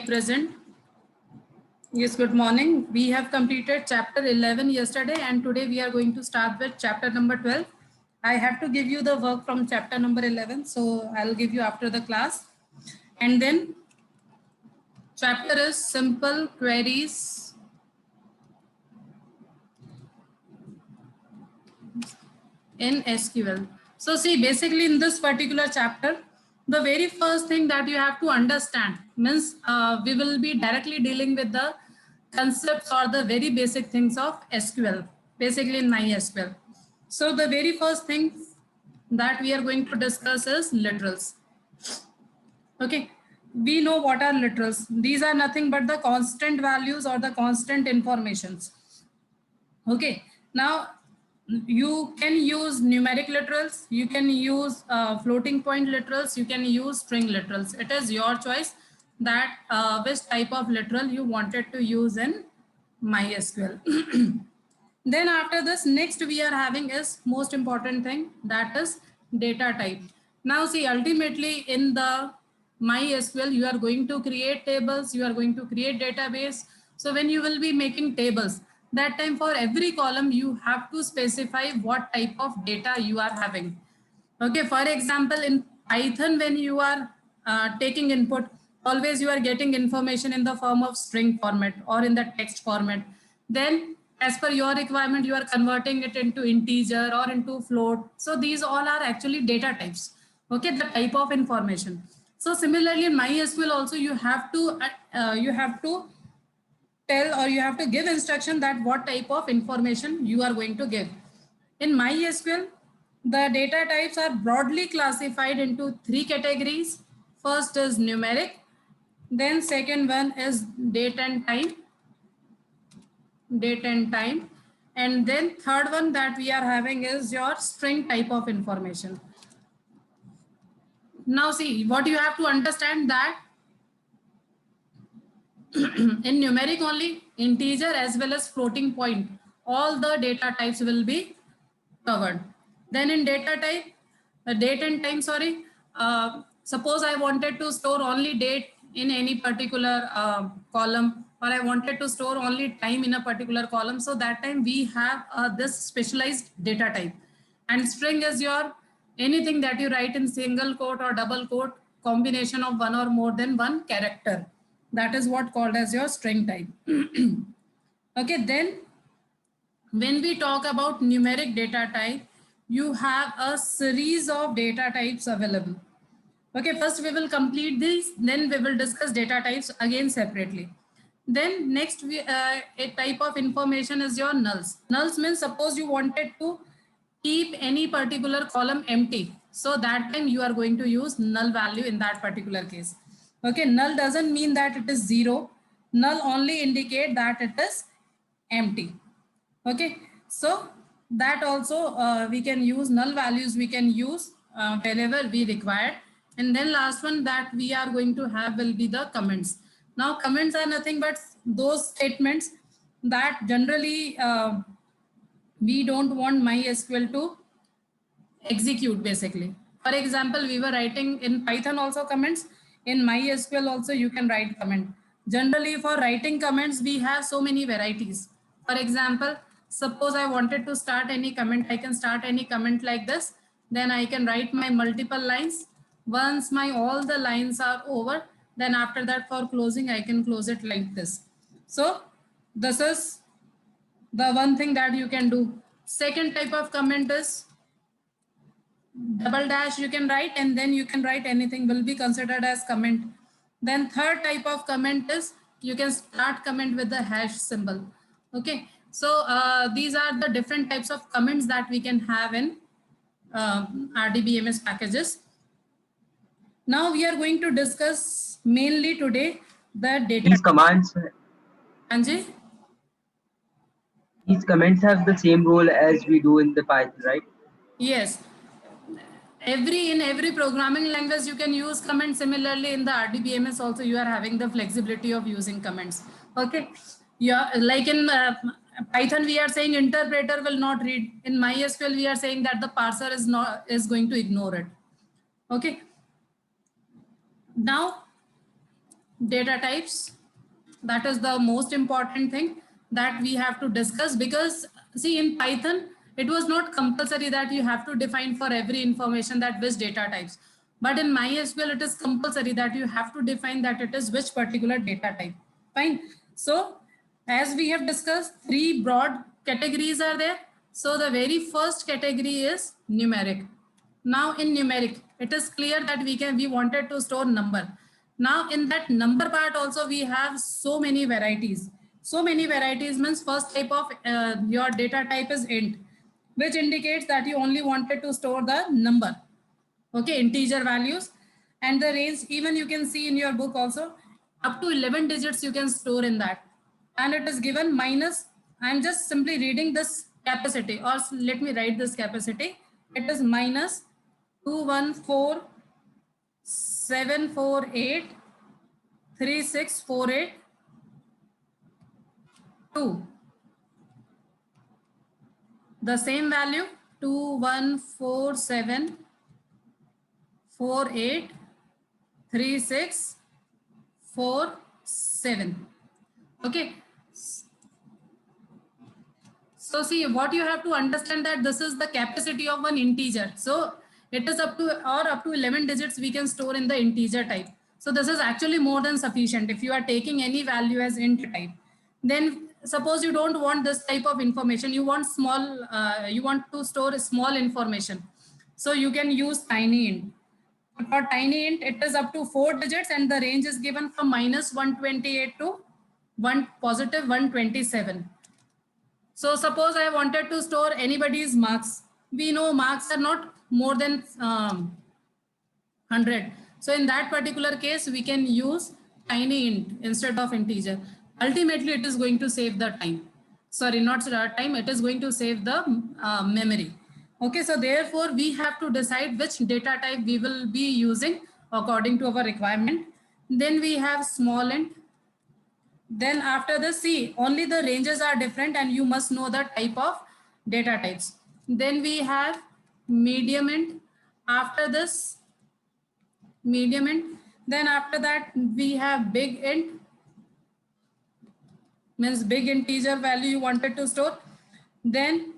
present. Yes, good morning. We have completed chapter 11 yesterday and today we are going to start with chapter number 12. I have to give you the work from chapter number 11, so I'll give you after the class. And then chapter is simple queries in SQL. So see, basically in this particular chapter, the very first thing that you have to understand means we will be directly dealing with the concepts or the very basic things of SQL, basically in MySQL. So the very first thing that we are going to discuss is literals. Okay, we know what are literals. These are nothing but the constant values or the constant informations. Okay, now you can use numeric literals, you can use floating point literals, you can use string literals. It is your choice that which type of literal you wanted to use in MySQL. Then after this, next we are having is most important thing, that is data type. Now see, ultimately in the MySQL, you are going to create tables, you are going to create database. So when you will be making tables, that time for every column, you have to specify what type of data you are having. Okay, for example, in Python, when you are taking input, always you are getting information in the form of string format or in the text format. Then as per your requirement, you are converting it into integer or into float. So these all are actually data types. Okay, the type of information. So similarly in MySQL also you have to tell or you have to give instruction that what type of information you are going to give. In MySQL, the data types are broadly classified into three categories. First is numeric, then second one is date and time, and then third one that we are having is your string type of information. Now see, what you have to understand that in numeric only, integer as well as floating point, all the data types will be covered. Then in data type, date and time, sorry, suppose I wanted to store only date in any particular column, or I wanted to store only time in a particular column. So that time we have this specialized data type. And string is your anything that you write in single quote or double quote, combination of one or more than one character. That is what called as your string type. Okay, then when we talk about numeric data type, you have a series of data types available. Okay, first we will complete these, then we will discuss data types again separately. Then next a type of information is your nulls. Nulls means suppose you wanted to keep any particular column empty. So that time you are going to use null value in that particular case. Okay, null doesn't mean that it is zero. Null only indicate that it is empty. Okay, so that also we can use null values, we can use wherever we require. And then last one that we are going to have will be the comments. Now comments are nothing but those statements that generally we don't want MySQL to execute basically. For example, we were writing in Python also comments, in MySQL also you can write comment. Generally for writing comments, we have so many varieties. For example, suppose I wanted to start any comment, I can start any comment like this. Then I can write my multiple lines. Once my all the lines are over, then after that for closing, I can close it like this. So this is the one thing that you can do. Second type of comment is double dash you can write, and then you can write anything will be considered as comment. Then third type of comment is you can start comment with the hash symbol. Okay, so these are the different types of comments that we can have in RDBMS packages. Now we are going to discuss mainly today the data. These commands, Anji? these comments have the same role as we do in the Python, right? Yes. In every programming language you can use comments. Similarly in the RDBMS also you are having the flexibility of using comments. Okay, yeah, like in Python we are saying interpreter will not read. In MySQL we are saying that the parser is going to ignore it. Okay, now data types. That is the most important thing that we have to discuss, because see, in Python, it was not compulsory that you have to define for every information that which data types. But in MySQL, it is compulsory that you have to define that it is which particular data type. Fine. So as we have discussed, three broad categories are there. So the very first category is numeric. Now in numeric, it is clear that we wanted to store number. Now in that number part also we have so many varieties. So many varieties means first type of your data type is int, which indicates that you only wanted to store the number. Okay, integer values. And the range, even you can see in your book also, up to 11 digits you can store in that. And it is given minus, I'm just simply reading this capacity, or let me write this capacity. It is minus 214,748,3648,2. The same value 214,748,3647. Okay. So see, what you have to understand that this is the capacity of one integer. So it is up to 11 digits we can store in the integer type. So this is actually more than sufficient if you are taking any value as int type. Then suppose you don't want this type of information, you want small, you want to store small information. So you can use tiny int. For tiny int, it is up to 4 digits and the range is given from minus 128 to positive 127. So suppose I wanted to store anybody's marks. We know marks are not more than 100. So in that particular case, we can use tiny int instead of integer. Ultimately, it is going to save the time. Sorry, not time, it is going to save the memory. Okay, so therefore, we have to decide which data type we will be using according to our requirement. Then we have small int. Then after this, see, only the ranges are different and you must know the type of data types. Then we have medium int. After this, medium int. Then after that, we have big int. Means big integer value you wanted to store. Then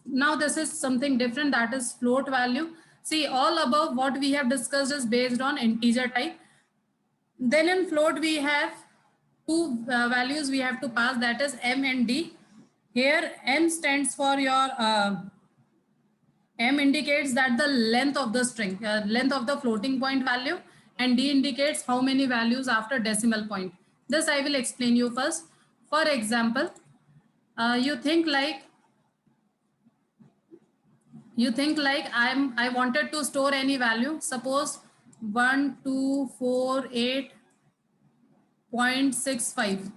now this is something different, that is float value. See, all above what we have discussed is based on integer type. Then in float we have two values we have to pass, that is m and d. Here m stands for your m indicates that the length of the string, length of the floating point value, and d indicates how many values after decimal point. This I will explain you first. For example, you think like I wanted to store any value, suppose 1248.65.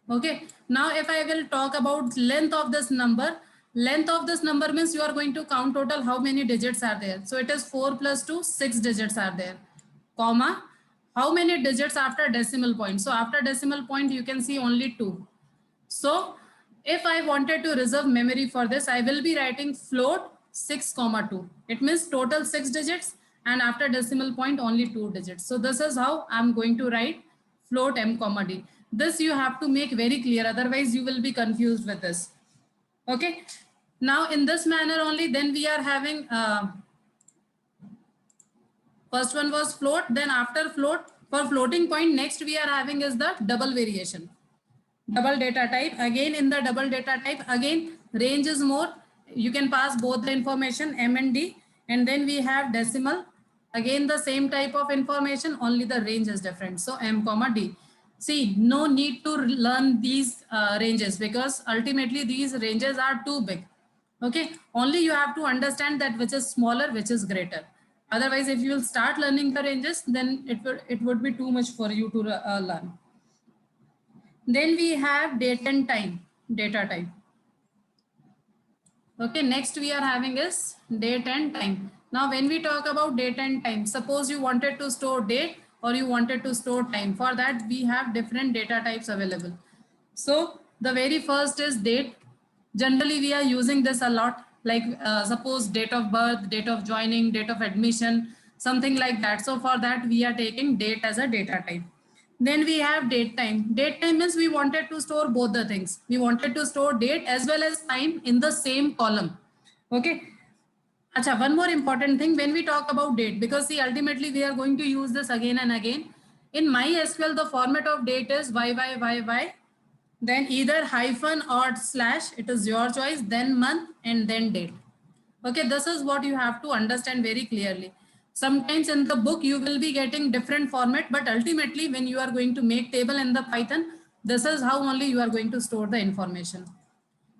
Okay, now if I will talk about length of this number means you are going to count total how many digits are there. So it is 4 plus 2, 6 digits are there, comma, how many digits after decimal point. So after decimal point, you can see only 2. So if I wanted to reserve memory for this, I will be writing float 6, 2. It means total 6 digits and after decimal point only 2 digits. So this is how I'm going to write float m, d. This you have to make very clear, otherwise you will be confused with this. Okay. Now in this manner only, then we are having first one was float, then after float, for floating point, next we are having is the double variation. Double data type. Again in the double data type, again range is more. You can pass both the information m and d, and then we have decimal. Again the same type of information, only the range is different. So m, d. See, no need to learn these ranges because ultimately these ranges are too big. Okay, only you have to understand that which is smaller, which is greater. Otherwise, if you will start learning the ranges, then it would be too much for you to learn. Then we have date and time, data type. Okay, next we are having is date and time. Now, when we talk about date and time, suppose you wanted to store date or you wanted to store time. For that, we have different data types available. So the very first is date. Generally, we are using this a lot, like suppose date of birth, date of joining, date of admission, something like that. So for that, we are taking date as a data type. Then we have date time. Date time means we wanted to store both the things. We wanted to store date as well as time in the same column. Okay. Acha, one more important thing when we talk about date, because see, ultimately we are going to use this again and again. In MySQL, the format of date is YYYY, then either hyphen or slash, it is your choice, then month and then date. Okay, this is what you have to understand very clearly. Sometimes in the book you will be getting different format, but ultimately when you are going to make table in the Python, this is how only you are going to store the information.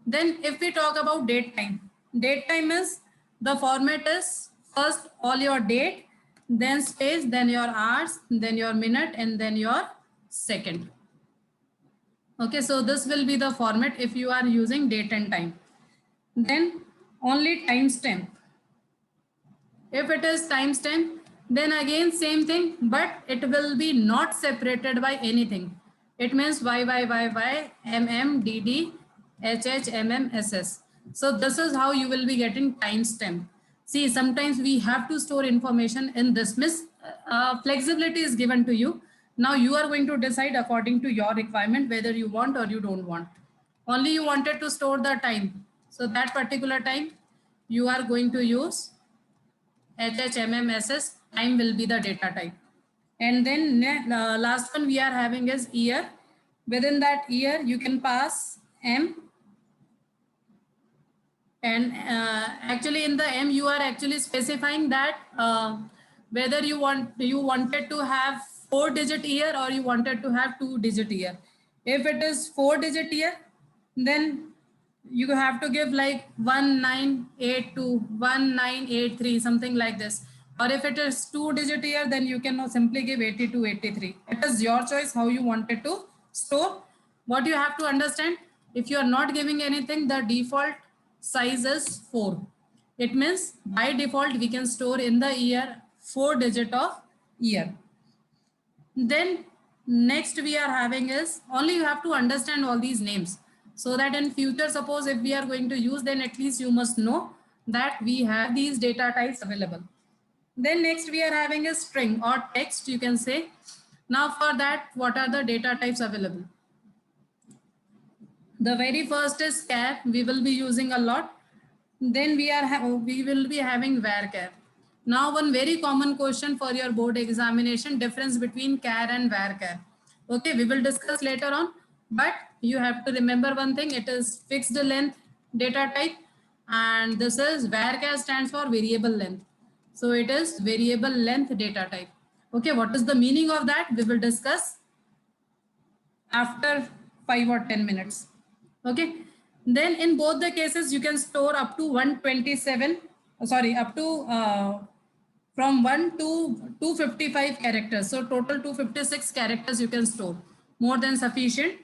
Then if we talk about date time is the format is first all your date, then space, then your hours, then your minute, and then your second. Okay, so this will be the format if you are using date and time. Then only timestamp. If it is timestamp, then again same thing, but it will be not separated by anything. It means YYYY, MM, DD, HH, MM, SS. So this is how you will be getting timestamp. See, sometimes we have to store information in this. Flexibility is given to you. Now you are going to decide according to your requirement whether you want or you don't want. Only you wanted to store the time. So that particular time you are going to use HHMMSS, time will be the data type. And then last one we are having is year. Within that year, you can pass M. And actually in the M, you are actually specifying that whether you wanted to have 4-digit year or you wanted to have 2-digit year. If it is 4-digit year, then you have to give like 1982, 1983, something like this. Or if it is 2-digit year, then you can simply give 82, 83. It is your choice how you wanted to store. What you have to understand, if you are not giving anything, the default size is 4. It means by default, we can store in the year 4-digit of year. Then next we are having is, only you have to understand all these names, so that in future, suppose if we are going to use, then at least you must know that we have these data types available. Then next we are having a string or text, you can say. Now for that, what are the data types available? The very first is char, we will be using a lot. Then we will be having varchar. Now one very common question for your board examination, difference between char and varchar. Okay, we will discuss later on, but you have to remember one thing, it is fixed length data type, and this is varchar stands for variable length. So it is variable length data type. Okay, what is the meaning of that? We will discuss after 5 or 10 minutes. Okay, then in both the cases you can store up to 127, up to from 1 to 255 characters. So total 256 characters you can store, more than sufficient.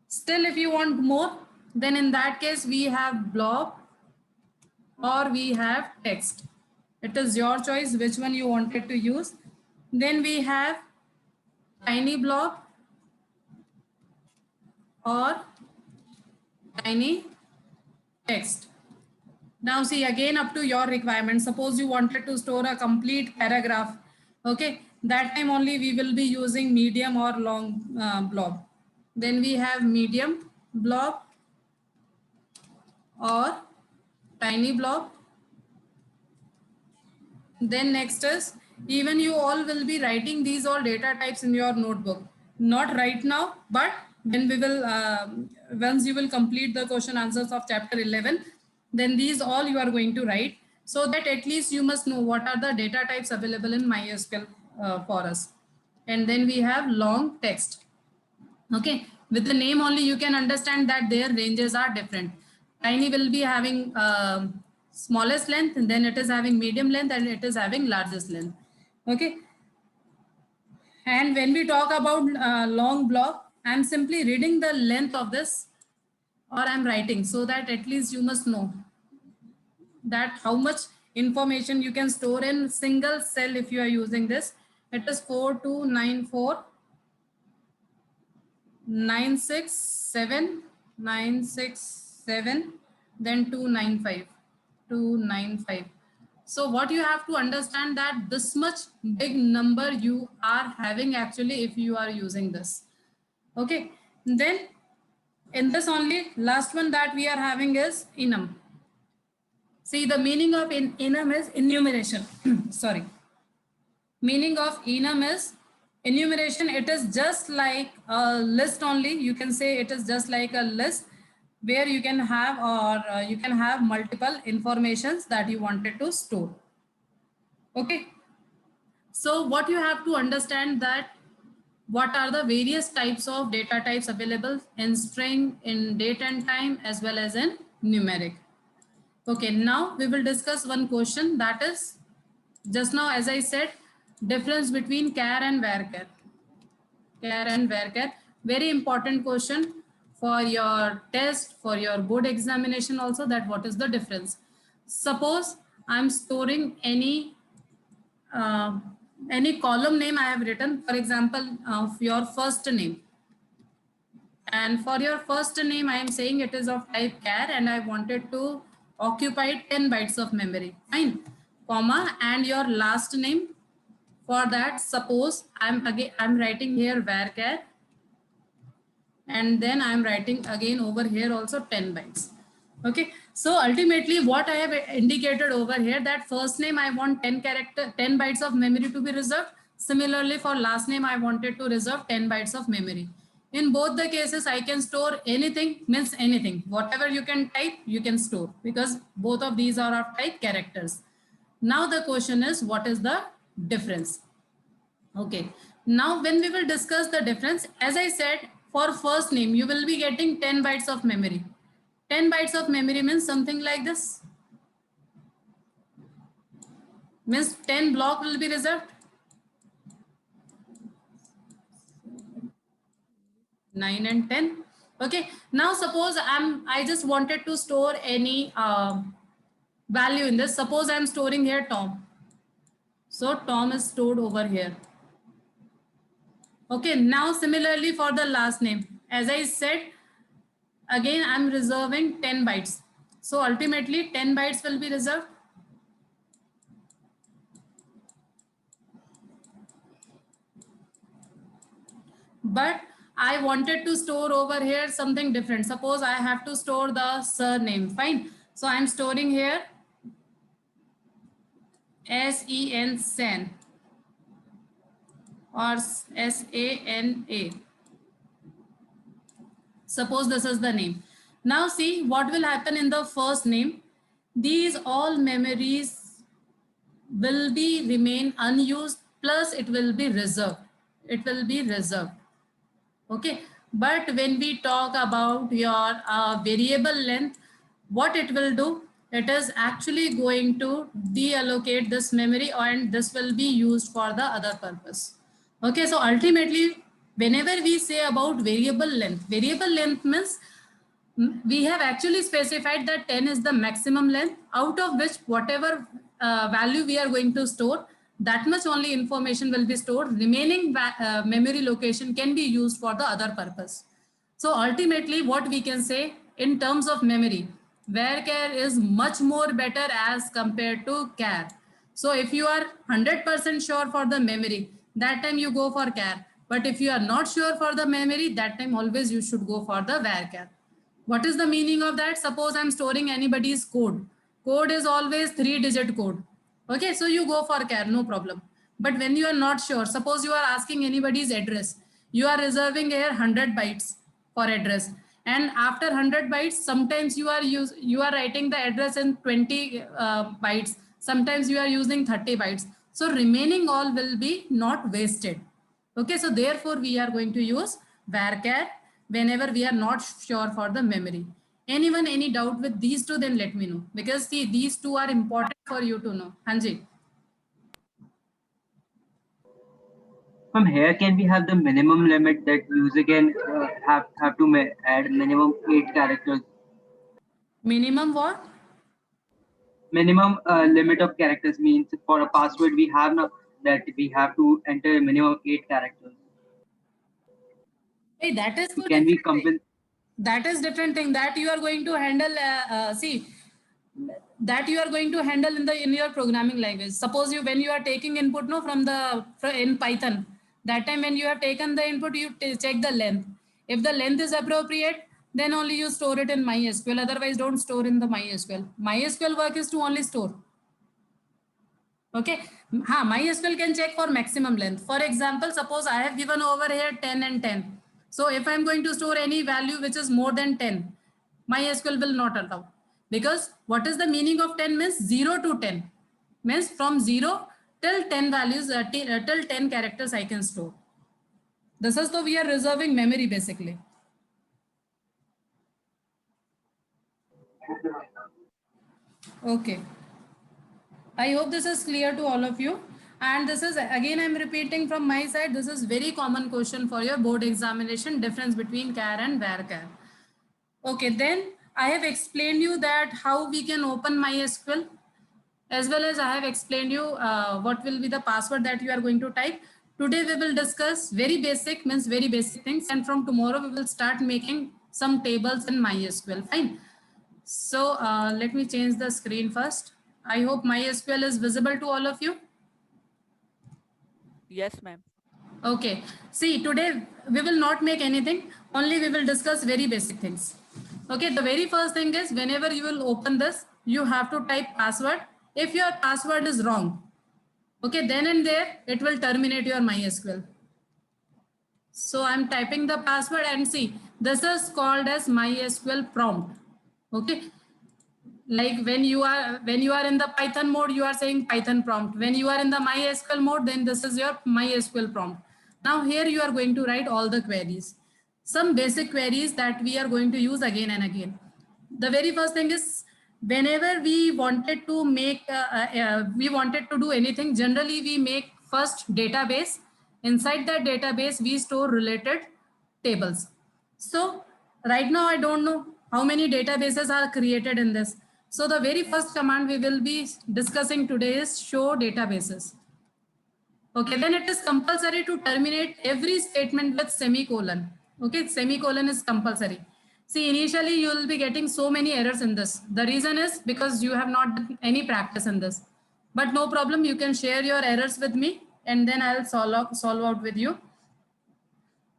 Still, if you want more, then in that case we have blob or we have text. It is your choice which one you wanted to use. Then we have tiny blob or tiny text. Now see, again up to your requirement. Suppose you wanted to store a complete paragraph. Okay, that time only we will be using medium or long blob. Then we have medium blob or tiny blob. Then next is, even you all will be writing these all data types in your notebook. Not right now, but when we will, once you will complete the question answers of chapter 11, then these all you are going to write, so that at least you must know what are the data types available in MySQL for us. And then we have long text. Okay, with the name only you can understand that their ranges are different. Tiny will be having smallest length, and then it is having medium length, and it is having largest length. Okay. And when we talk about long block, I'm simply reading the length of this, or I'm writing, so that at least you must know that how much information you can store in single cell if you are using this. It is 4294 967 967, then 295. So what you have to understand that this much big number you are having actually if you are using this. Okay, then in this only last one that we are having is enum. See, the meaning of enum is enumeration. Sorry. Meaning of enum is enumeration. It is just like a list only. You can say it is just like a list where you can have you can have multiple informations that you wanted to store. Okay. So what you have to understand that what are the various types of data types available in string, in date and time, as well as in numeric. Okay, now we will discuss one question, that is just now as I said, difference between char and varchar. Char and varchar, very important question for your test, for your board examination also, that what is the difference. Suppose I'm storing any column name I have written, for example, of your first name. And for your first name, I am saying it is of type char and I wanted to occupy 10 bytes of memory. Fine. Comma, and your last name. For that, suppose I'm writing here varchar, and then I'm writing again over here also 10 bytes. Okay, so ultimately what I have indicated over here, that first name I want 10 bytes of memory to be reserved. Similarly, for last name I wanted to reserve 10 bytes of memory. In both the cases, I can store anything, means anything, whatever you can type you can store, because both of these are of type characters. Now the question is, what is the difference? Okay, now when we will discuss the difference, as I said, for first name, you will be getting 10 bytes of memory. 10 bytes of memory means something like this. Means 10 block will be reserved. 9 and 10. Okay, now suppose I just wanted to store any value in this. Suppose I'm storing here Tom. So Tom is stored over here. Okay, now similarly for the last name, as I said, again I'm reserving 10 bytes. So ultimately 10 bytes will be reserved. But I wanted to store over here something different. Suppose I have to store the surname. Fine. So I'm storing here S-E-N, Sen, or S-A-N-A. Suppose this is the name. Now see what will happen in the first name. These all memories will be remain unused, plus it will be reserved. It will be reserved. Okay, but when we talk about your variable length, what it will do, it is actually going to deallocate this memory and this will be used for the other purpose. Okay, so ultimately whenever we say about variable length means we have actually specified that 10 is the maximum length, out of which whatever value we are going to store, that much only information will be stored. Remaining memory location can be used for the other purpose. So ultimately what we can say in terms of memory, varchar is much more better as compared to char. So if you are 100% sure for the memory, that time you go for char. But if you are not sure for the memory, that time always you should go for the varchar. What is the meaning of that? Suppose I'm storing anybody's code. Code is always 3-digit code. Okay, so you go for char, no problem. But when you are not sure, suppose you are asking anybody's address, you are reserving here 100 bytes for address. And after 100 bytes, sometimes you are writing the address in 20 bytes. Sometimes you are using 30 bytes. So remaining all will be not wasted. Okay, so therefore we are going to use varchar whenever we are not sure for the memory. Anyone, any doubt with these two, then let me know. Because see, these two are important for you to know. Hanji. From here, can we have the minimum limit that user can have to add minimum 8 characters? Minimum what? Minimum limit of characters means for a password we have now that we have to enter a minimum of 8 characters. Hey, that is So the can we different come thing. with? That is different thing that you are going to handle. See, that you are going to handle in your programming language. Suppose when you are taking input in Python, that time when you have taken the input, you check the length. If the length is appropriate, then only you store it in MySQL. Otherwise, don't store in the MySQL. MySQL work is to only store. Okay. MySQL can check for maximum length. For example, suppose I have given over here 10 and 10. So if I'm going to store any value which is more than 10, MySQL will not allow. Because what is the meaning of 10 means 0 to 10. Means from 0 till 10 values, till 10 characters I can store. This is so we are reserving memory basically. Okay. I hope this is clear to all of you. And this is, again, I'm repeating from my side, this is very common question for your board examination, difference between char and varchar. Okay, then I have explained you that how we can open MySQL, as well as I have explained you what will be the password that you are going to type. Today we will discuss very basic, means very basic things. And from tomorrow we will start making some tables in MySQL, fine. So let me change the screen first. I hope MySQL is visible to all of you. Yes, ma'am. Okay. See, today we will not make anything. Only we will discuss very basic things. Okay. The very first thing is whenever you will open this, you have to type password. If your password is wrong, okay, then and there it will terminate your MySQL. So I'm typing the password and see, this is called as MySQL prompt. Okay. Like when you are in the Python mode, you are saying Python prompt. When you are in the MySQL mode, then this is your MySQL prompt. Now here you are going to write all the queries. Some basic queries that we are going to use again and again. The very first thing is whenever we wanted to make, we wanted to do anything, generally we make first database. Inside that database, we store related tables. So right now, I don't know how many databases are created in this. So the very first command we will be discussing today is show databases. Okay, then it is compulsory to terminate every statement with semicolon. Okay, semicolon is compulsory. See, initially you will be getting so many errors in this. The reason is because you have not done any practice in this. But no problem, you can share your errors with me and then I'll solve out with you.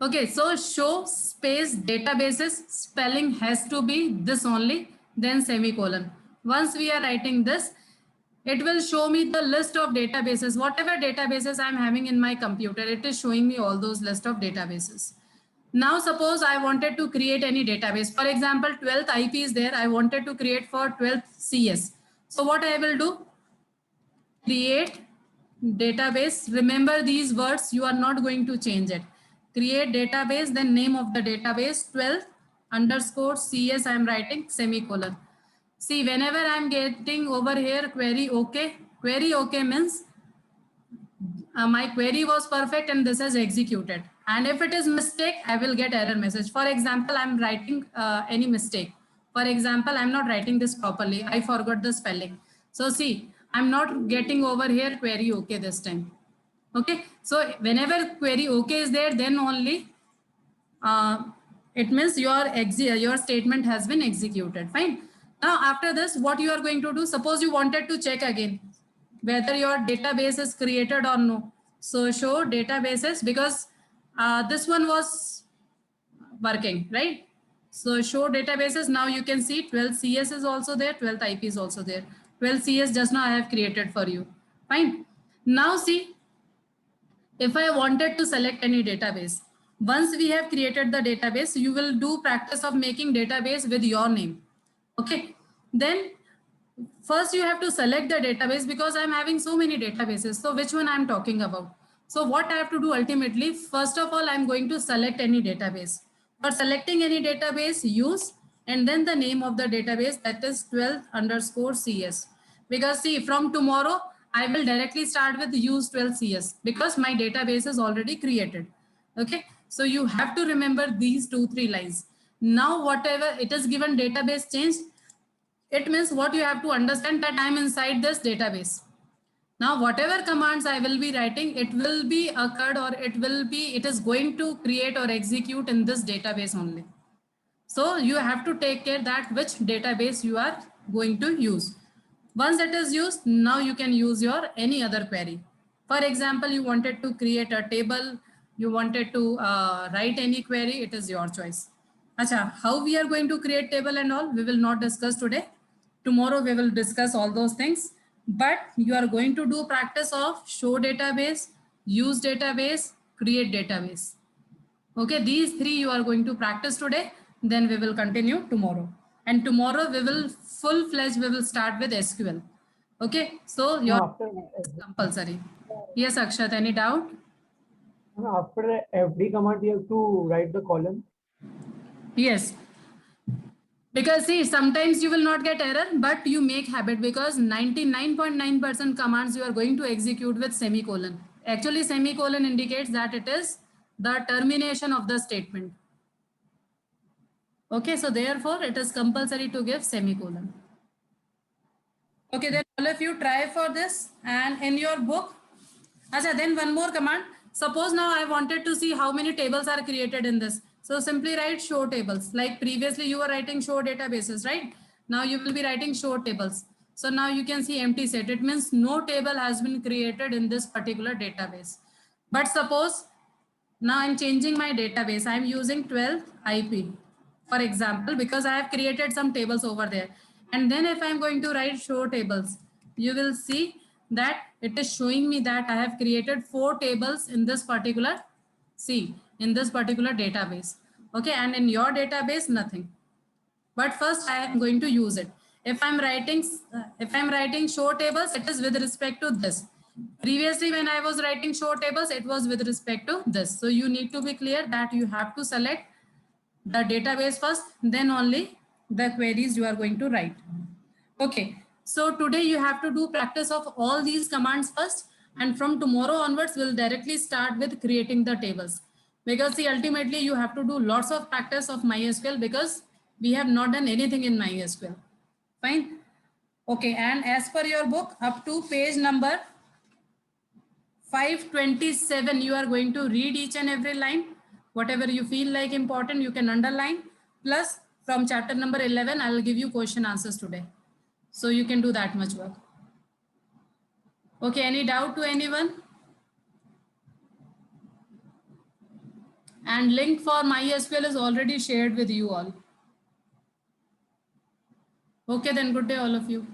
Okay, so show space databases, spelling has to be this only, then semicolon. Once we are writing this, it will show me the list of databases. Whatever databases I'm having in my computer, it is showing me all those list of databases. Now, suppose I wanted to create any database. For example, 12th IP is there. I wanted to create for 12th CS. So what I will do? Create database. Remember these words, you are not going to change it. Create database, then name of the database, 12 underscore CS, I'm writing semicolon. See, whenever I'm getting over here query okay means my query was perfect and this is executed. And if it is mistake, I will get error message. For example, I'm writing any mistake. For example, I'm not writing this properly. I forgot the spelling. So see, I'm not getting over here query okay this time. Okay, so whenever query okay is there, then only it means your statement has been executed. Fine. Now after this, what you are going to do? Suppose you wanted to check again whether your database is created or no. So show databases, because this one was working, right? So show databases. Now you can see 12 CS is also there, 12th IP is also there. 12 CS just now I have created for you. Fine. Now see, if I wanted to select any database, once we have created the database, you will do practice of making database with your name. Okay. Then first you have to select the database, because I'm having so many databases. So which one I'm talking about? So what I have to do ultimately, first of all, I'm going to select any database. For selecting any database, use and then the name of the database, that is 12 underscore CS. Because see, from tomorrow, I will directly start with use 12 CS because my database is already created. Okay. So you have to remember these 2-3 lines. Now, whatever it is given database changed, it means what you have to understand that I'm inside this database. Now, whatever commands I will be writing, it will be occurred or it is going to create or execute in this database only. So you have to take care that which database you are going to use. Once it is used, now you can use your any other query. For example, you wanted to create a table, you wanted to write any query, it is your choice. Acha, how we are going to create table and all, we will not discuss today. Tomorrow we will discuss all those things, but you are going to do practice of show database, use database, create database. Okay, these three you are going to practice today, then we will continue tomorrow. And tomorrow we will full-fledged, we will start with SQL. Okay, so your After compulsory. Yes, Akshat, any doubt? after FD command, you have to write the column. Yes. Because see, sometimes you will not get error, but you make habit because 99.9% commands you are going to execute with semicolon. Actually, semicolon indicates that it is the termination of the statement. Okay, so therefore it is compulsory to give semicolon. Okay, then all of you try for this and in your book. Achha, then one more command. Suppose now I wanted to see how many tables are created in this. So simply write show tables. Like previously you were writing show databases, right? Now you will be writing show tables. So now you can see empty set. It means no table has been created in this particular database. But suppose now I'm changing my database. I'm using 12 IP, for example, because I have created some tables over there. And then if I'm going to write show tables, you will see that it is showing me that I have created 4 tables in this particular, see, in this particular database. Okay, and in your database, nothing. But first I am going to use it. If I'm writing show tables, it is with respect to this. Previously, when I was writing show tables, it was with respect to this. So you need to be clear that you have to select the database first, then only the queries you are going to write. Okay, so today you have to do practice of all these commands first, and from tomorrow onwards, we'll directly start with creating the tables. Because see, ultimately you have to do lots of practice of MySQL because we have not done anything in MySQL. Fine. Okay, and as per your book, up to page number 527, you are going to read each and every line. Whatever you feel like important, you can underline. Plus, from chapter number 11, I will give you question answers today. So you can do that much work. Okay, any doubt to anyone? And link for MySQL is already shared with you all. Okay, then good day all of you.